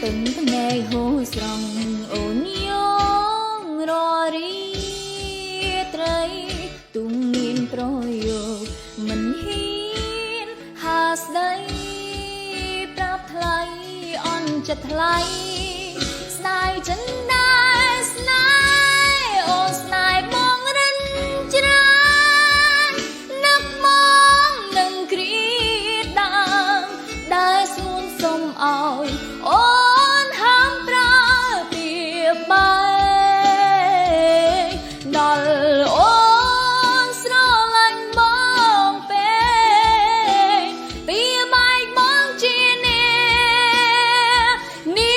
từng ngày hồ sòng ôn nhong rò ri trái tung nghìn proyok mình hiên hà say prap thay on chật thay sai chân đai snai ô snai mong rinh chran nước mong nâng kri đam đai xuống sông ao ôn ham pra tiệp bay đal ôn sro lạnh bong pe pi bay bong chi nè ni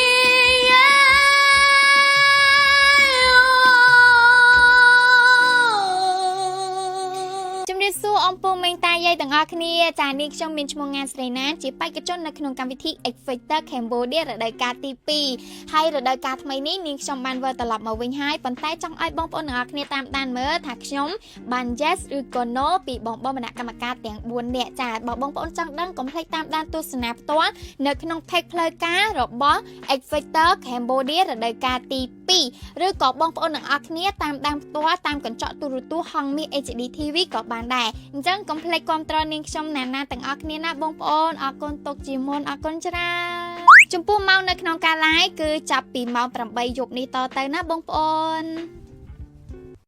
ជំរាបសួរអំពូមេងតាយាយទាំងអស់គ្នាចានេះខ្ញុំមានឈ្មោះងានស្រីណានជាបេក្ខជននៅក្នុងកម្មវិធី X Factor Cambodia រដូវកាលទី 2 ហើយរដូវកាលថ្មីនេះនាងខ្ញុំបានវិលត្រឡប់មកវិញហើយប៉ុន្តែចង់ឲ្យបងប្អូនទាំងអស់គ្នាតាមដានមើលថាខ្ញុំបាន yes ឬក៏ no ពីបងប្អូនគណៈកម្មការទាំង4នាក់ចាបើបងប្អូនចង់ដឹងកុំភ្លេចតាមដានទស្សនាផ្ទាល់នៅក្នុង page ផ្លូវការរបស់ X Factor Cambodia រដូវកាលទី 2 ឬក៏បងប្អូនទាំងអស់គ្នាតាមដានផ្ទាល់តាមកញ្ចក់ទូរទស្សន៍ហងមាស HD TV ក៏បានដែរអញ្ចឹងកុំភ្លេចគាំទ្រនាងខ្ញុំណានាទាំងអស់គ្នាណាបងប្អូនអរគុណទុកជាមុនអរគុណច្រើនចំពោះម៉ោងនៅក្នុងការ live គឺចាប់ពីម៉ោង 8 យប់នេះតទៅណាបងប្អូន